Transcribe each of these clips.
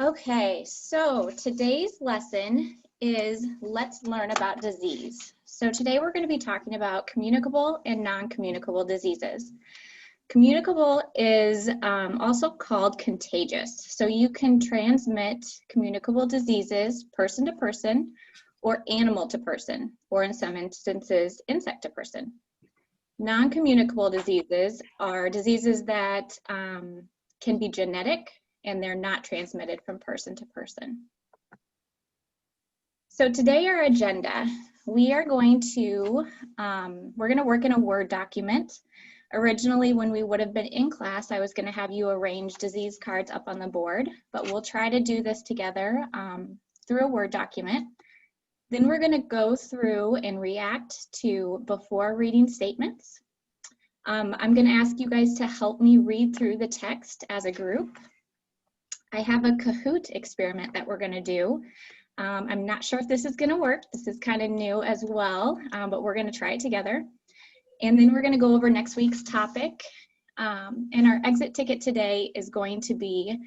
Okay, so today's lesson is let's learn about disease. So today we're going to be talking about communicable and non-communicable diseases. Communicable is also called contagious. So you can transmit communicable diseases person to person or animal to person, or in some instances, insect to person. Non-communicable diseases are diseases that can be genetic and they're not transmitted from person to person. So today our agenda, we are going to, we're going to work in a Word document. Originally, when we would have been in class, I was going to have you arrange disease cards up on the board, but we'll try to do this together through a Word document. Then we're going to go through and react to before reading statements. I'm going to ask you guys to help me read through the text as a group. I have a Kahoot experiment that we're going to do. I'm not sure if this is going to work. This is kind of new as well, but we're going to try it together. And then we're going to go over next week's topic. And our exit ticket today is going to be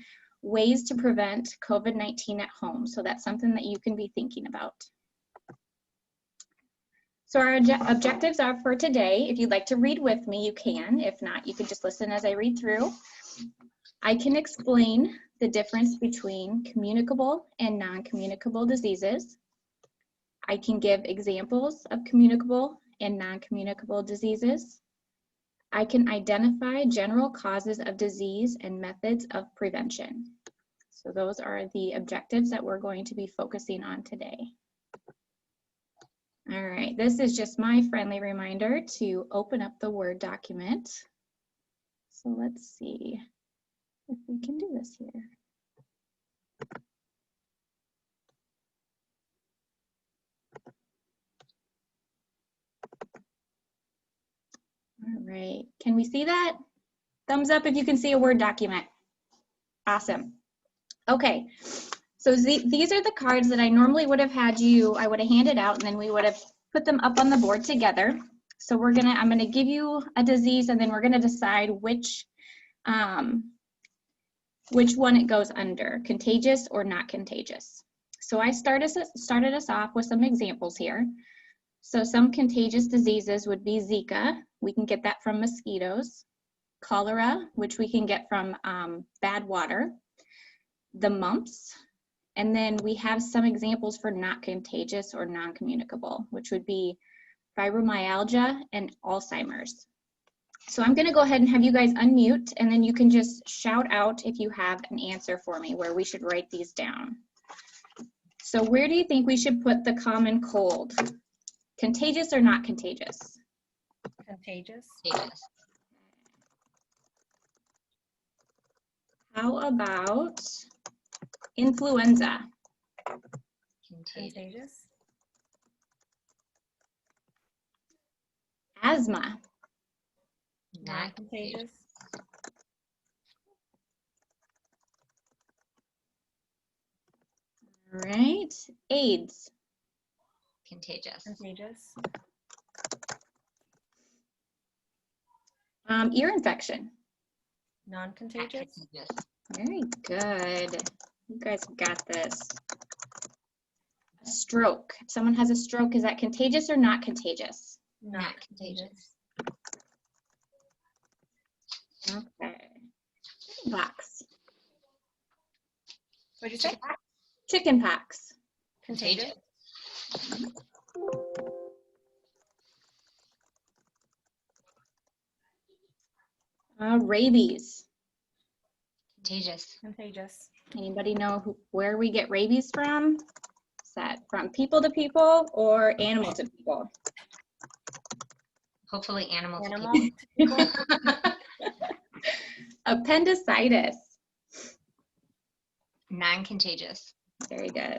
ways to prevent COVID-19 at home. So that's something that you can be thinking about. So our objectives are for today. If you'd like to read with me, you can. If not, you can just listen as I read through. I can explain the difference between communicable and non-communicable diseases. I can give examples of communicable and non-communicable diseases. I can identify general causes of disease and methods of prevention. So those are the objectives that we're going to be focusing on today. All right, this is just my friendly reminder to open up the Word document. So let's see if we can do this here. All right, can we see that? Thumbs up if you can see a Word document. Awesome. Okay, so these are the cards that I normally would have had you, I would have handed out, and then we would have put them up on the board together. So I'm gonna give you a disease, and then we're gonna decide which one it goes under, contagious or not contagious. So I started us off with some examples here. So some contagious diseases would be Zika. We can get that from mosquitoes. Cholera, which we can get from bad water. The mumps. And then we have some examples for not contagious or non-communicable, which would be fibromyalgia and Alzheimer's. So I'm going to go ahead and have you guys unmute, and then you can just shout out if you have an answer for me where we should write these down. So where do you think we should put the common cold? Contagious or not contagious? Contagious. Contagious. How about influenza? Contagious. Asthma? Not contagious. All right. AIDS? Contagious. Contagious. Ear infection? Non-contagious. Contagious. Very good. You guys got this. A stroke. If someone has a stroke, is that contagious or not contagious? Not contagious. Okay. Chickenpox. What did you say? Chickenpox. Contagious. Rabies. Contagious. Contagious. Anybody know where we get rabies from? Is that from people to people or animal to people? Hopefully animal to Animal people. to people. Appendicitis. Non-contagious. Very good.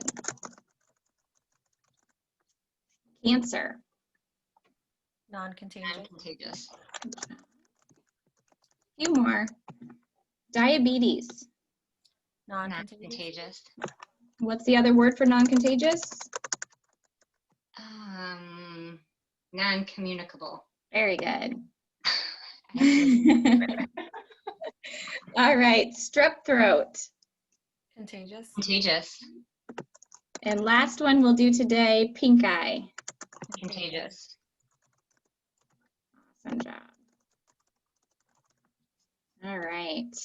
Cancer. Non-contagious. Non-contagious. A few more. Diabetes. Non-contagious. Non-contagious. What's the other word for non-contagious? Non-communicable. Very good. All right, strep throat. Contagious. Contagious. And last one we'll do today, pink eye. Contagious. Awesome job. All right.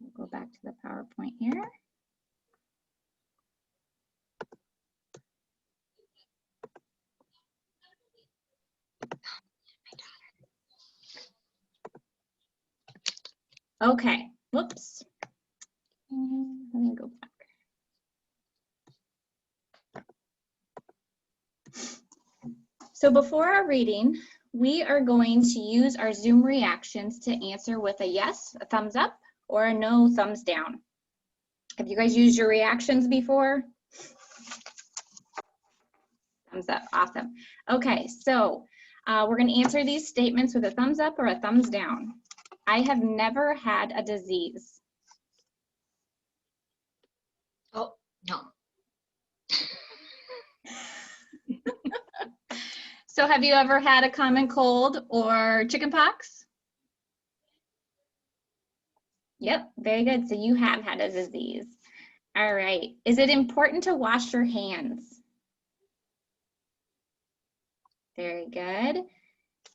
We'll go back to the PowerPoint here. Okay, whoops. Let me go back. So before our reading, we are going to use our Zoom reactions to answer with a yes, a thumbs up, or a no, thumbs down. Have you guys used your reactions before? Thumbs up, awesome. Okay, so we're going to answer these statements with a thumbs up or a thumbs down. I have never had a disease. Oh, no. So have you ever had a common cold or chickenpox? Yep, very good. So you have had a disease. All right. Is it important to wash your hands? Very good.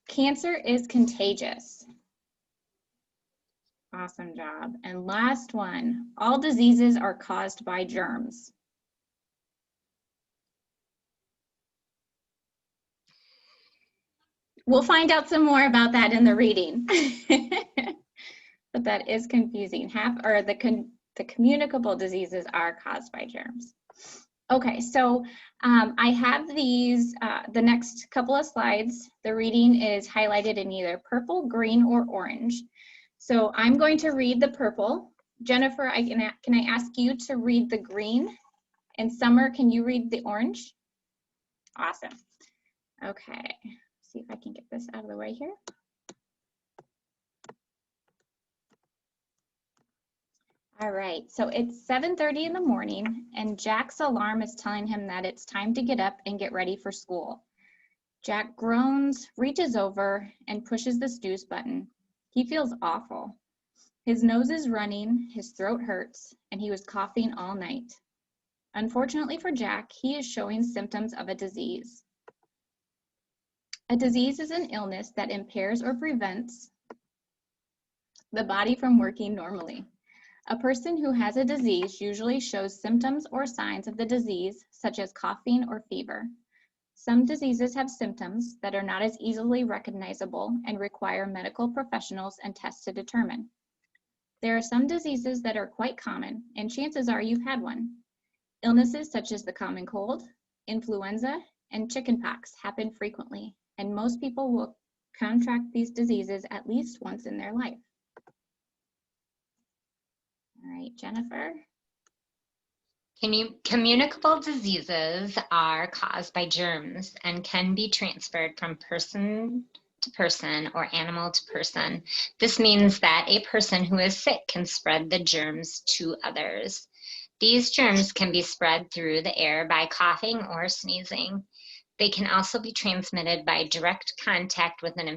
Cancer is contagious. Awesome job. And last one, all diseases are caused by germs. We'll find out some more about that in the reading. But that is confusing. The communicable diseases are caused by germs. Okay, so I have these, the next couple of slides. The reading is highlighted in either purple, green, or orange. So I'm going to read the purple. Jennifer, can I ask you to read the green? And Summer, can you read the orange? Awesome. Okay, see if I can get this out of the way here. All right, so it's 7:30 in the morning and Jack's alarm is telling him that it's time to get up and get ready for school. Jack groans, reaches over, and pushes the snooze button. He feels awful. His nose is running, his throat hurts, and he was coughing all night. Unfortunately for Jack, he is showing symptoms of a disease. A disease is an illness that impairs or prevents the body from working normally. A person who has a disease usually shows symptoms or signs of the disease, such as coughing or fever. Some diseases have symptoms that are not as easily recognizable and require medical professionals and tests to determine. There are some diseases that are quite common, and chances are you've had one. Illnesses such as the common cold, influenza, and chickenpox happen frequently, and most people will contract these diseases at least once in their life. All right, Jennifer. Communicable diseases are caused by germs and can be transferred from person to person or animal to person. This means that a person who is sick can spread the germs to others. These germs can be spread through the air by coughing or sneezing. They can also be transmitted by direct contact with an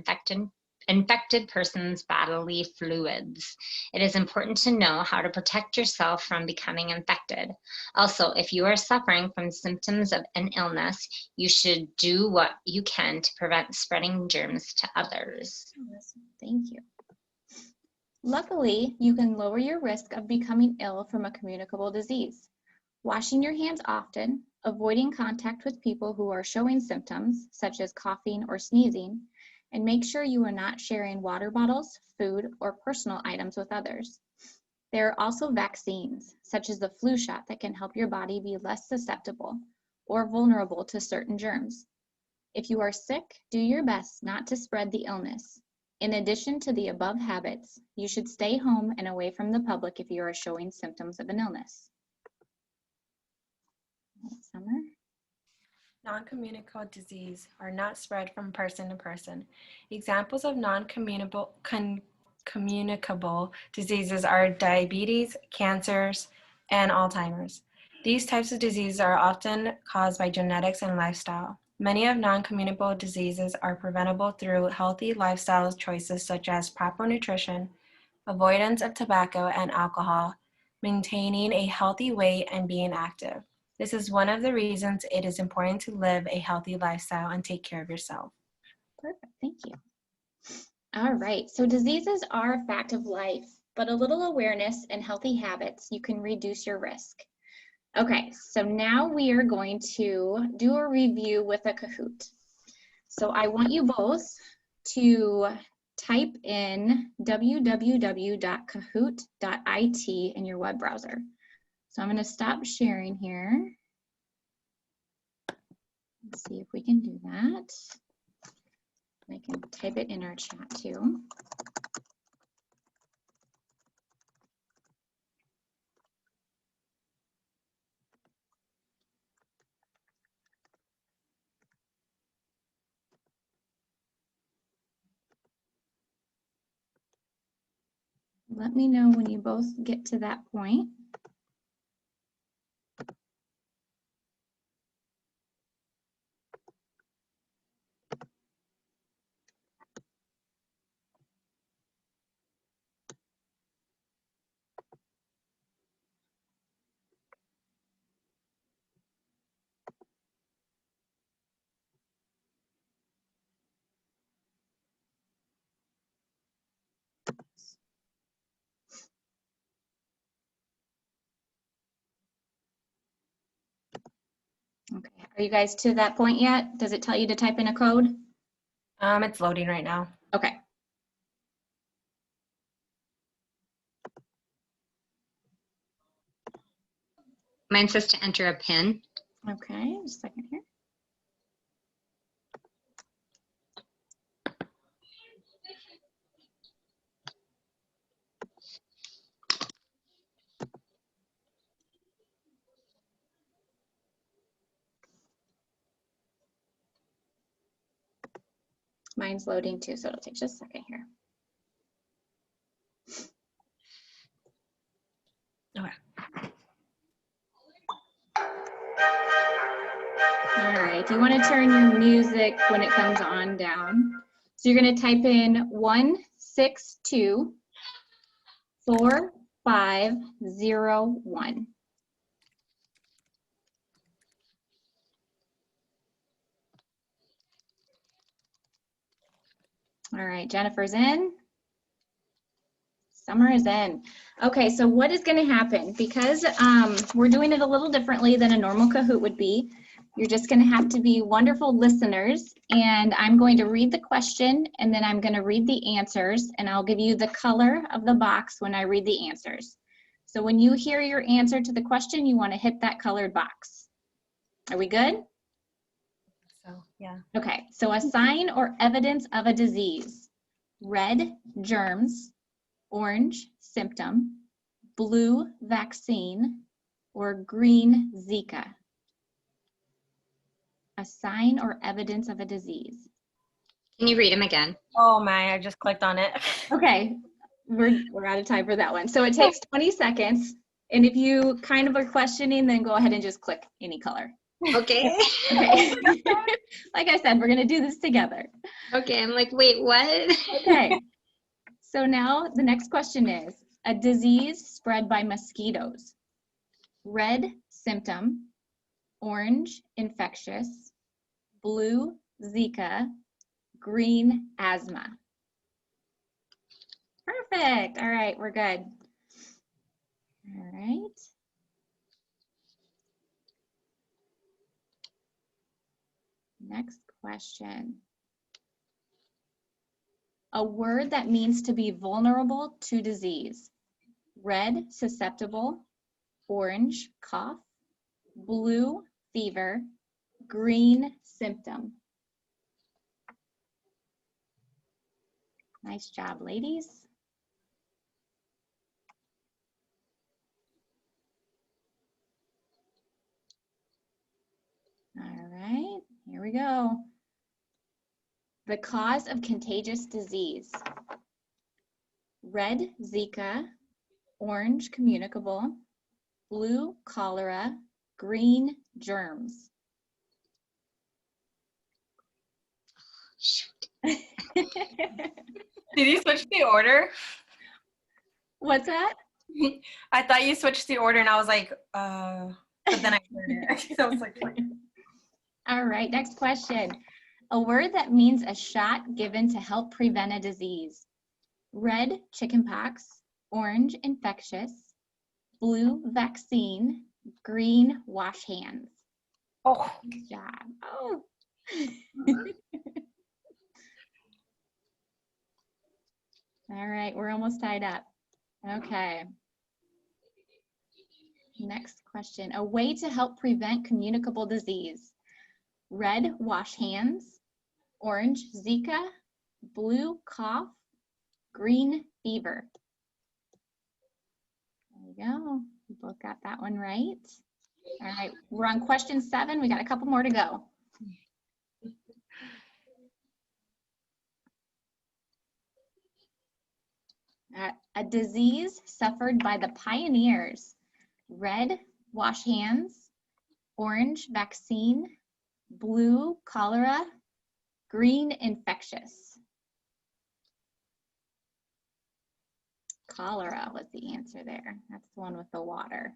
infected person's bodily fluids. It is important to know how to protect yourself from becoming infected. Also, if you are suffering from symptoms of an illness, you should do what you can to prevent spreading germs to others. Thank you. Luckily, you can lower your risk of becoming ill from a communicable disease. Washing your hands often, avoiding contact with people who are showing symptoms, such as coughing or sneezing, and make sure you are not sharing water bottles, food, or personal items with others. There are also vaccines, such as the flu shot, that can help your body be less susceptible or vulnerable to certain germs. If you are sick, do your best not to spread the illness. In addition to the above habits, you should stay home and away from the public if you are showing symptoms of an illness. Summer? Non-communicable disease are not spread from person to person. Examples of non-communicable diseases are diabetes, cancers, and Alzheimer's. These types of diseases are often caused by genetics and lifestyle. Many of non-communicable diseases are preventable through healthy lifestyle choices such as proper nutrition, avoidance of tobacco and alcohol, maintaining a healthy weight, and being active. This is one of the reasons it is important to live a healthy lifestyle and take care of yourself. Perfect, thank you. All right, so diseases are a fact of life, but a little awareness and healthy habits, you can reduce your risk. Okay, so now we are going to do a review with a Kahoot. So I want you both to type in www.kahoot.it in your web browser. So I'm going to stop sharing here. Let's see if we can do that. I can type it in our chat too. Let me know when you both get to that point. Okay, are you guys to that point yet? Does it tell you to type in a code? It's loading right now. Okay. Mine says to enter a PIN. Okay, just a second here. Mine's loading too, so it'll take just a second here. Okay. All right, you want to turn your music when it comes on down. So you're going to type in 1624501. All right, Jennifer's in. Summer is in. Okay, so what is going to happen? Because we're doing it a little differently than a normal Kahoot would be, you're just going to have to be wonderful listeners, and I'm going to read the question, and then I'm going to read the answers, and I'll give you the color of the box when I read the answers. So when you hear your answer to the question, you want to hit that colored box. Are we good? So, yeah. Okay, so a sign or evidence of a disease. Red, germs. Orange, symptom. Blue, vaccine. Or green, Zika. A sign or evidence of a disease. Can you read them again? Oh my, I just clicked on it. Okay, we're out of time for that one. So it takes 20 seconds. And if you kind of are questioning, then go ahead and just click any color. Okay. Okay. Like I said, we're going to do this together. Okay, I'm like, wait, what? Okay. So now the next question is, a disease spread by mosquitoes. Red, symptom. Orange, infectious. Blue, Zika. Green, asthma. Perfect. All right, we're good. All right. Next question. A word that means to be vulnerable to disease. Red, susceptible. Orange, cough. Blue, fever. Green, symptom. Nice job, ladies. All right, here we go. The cause of contagious disease. Red, Zika. Orange, communicable. Blue, cholera. Green, germs. Shoot. Did you switch the order? What's that? I thought you switched the order and I was like, but then I heard it. I was like, All right, next question. A word that means a shot given to help prevent a disease. Red, chickenpox. Orange, infectious. Blue, vaccine. Green, wash hands. oh. Good job. Oh. All right, we're almost tied up. Okay. Next question. A way to help prevent communicable disease. Red, wash hands. Orange, Zika. Blue, cough. Green, fever. There you go. We both got that one right. All right, we're on question 7. We got a couple more to go. A disease suffered by the pioneers. Red, wash hands. Orange, vaccine. Blue, cholera. Green, infectious. Cholera was the answer there. That's the one with the water.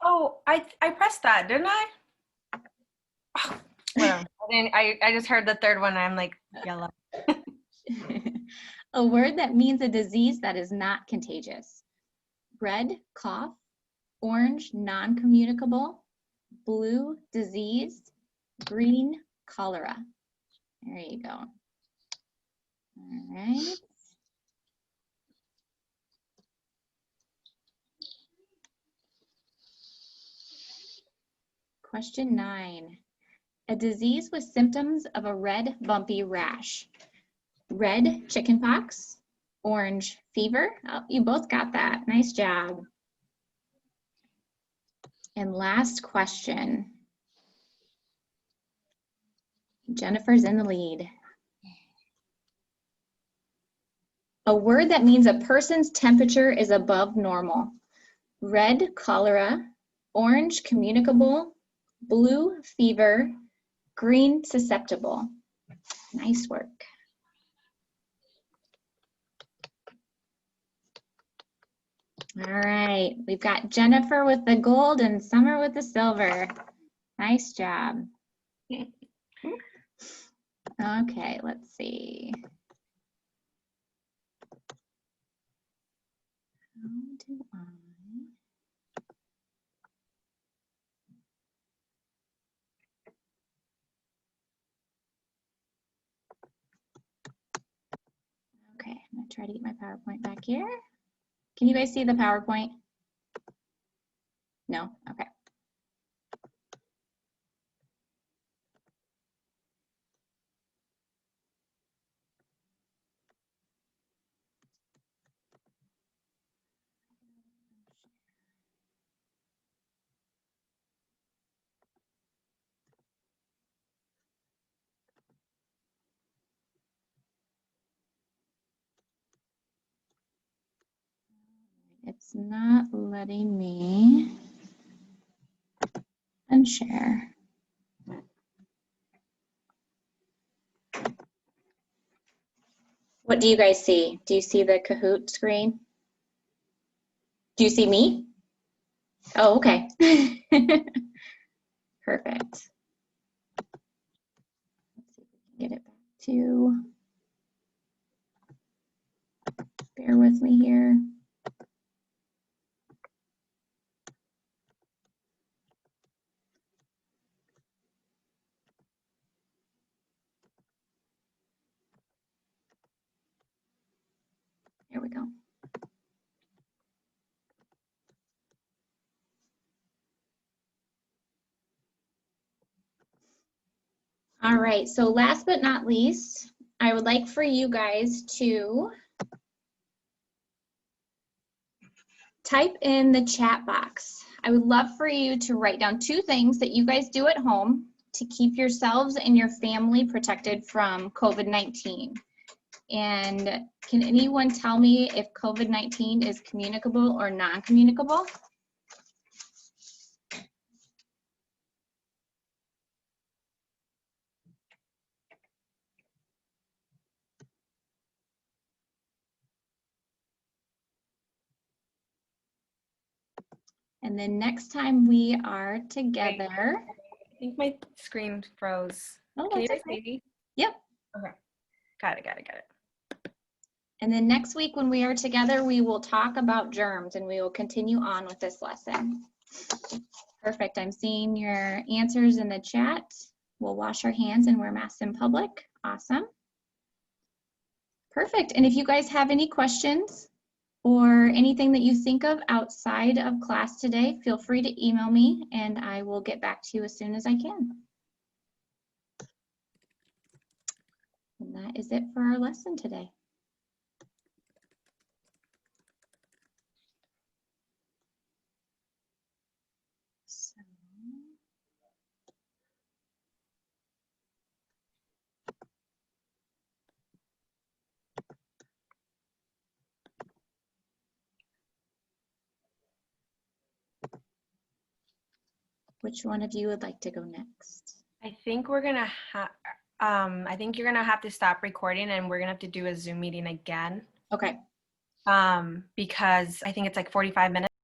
Oh, I pressed that, didn't I? Oh, well, I just heard the third one and I'm like, yellow. A word that means a disease that is not contagious. Red, cough. Orange, non-communicable. Blue, disease. Green, cholera. There you go. All right. Question 9. A disease with symptoms of a red, bumpy rash. Red, chickenpox. Orange, fever. Oh, you both got that. Nice job. And last question. Jennifer's in the lead. A word that means a person's temperature is above normal. Red, cholera. Orange, communicable. Blue, fever. Green, susceptible. Nice work. All right, we've got Jennifer with the gold and Summer with the silver. Nice job. Okay, let's see. How do I? Okay, I'm gonna try to get my PowerPoint back here. Can you guys see the PowerPoint? No? Okay. It's not letting me unshare. What do you guys see? Do you see the Kahoot screen? Do you see me? Oh, okay. Perfect. Let's see if we can get it back to, bear with me here. Here we go. All right, so last but not least, I would like for you guys to type in the chat box. I would love for you to write down 2 things that you guys do at home to keep yourselves and your family protected from COVID-19. And can anyone tell me if COVID-19 is communicable or non-communicable? And then next time we are together. I think my screen froze. Oh, Can you that's guys okay. see me? Yep. Okay. Got it. And then next week when we are together, we will talk about germs and we will continue on with this lesson. Perfect. I'm seeing your answers in the chat. We'll wash our hands and wear masks in public. Awesome. Perfect. And if you guys have any questions or anything that you think of outside of class today, feel free to email me and I will get back to you as soon as I can. And that is it for our lesson today. So, which one of you would like to go next? I think we're gonna I think you're gonna have to stop recording and we're gonna have to do a Zoom meeting again. Okay. Because I think it's like 45 minutes.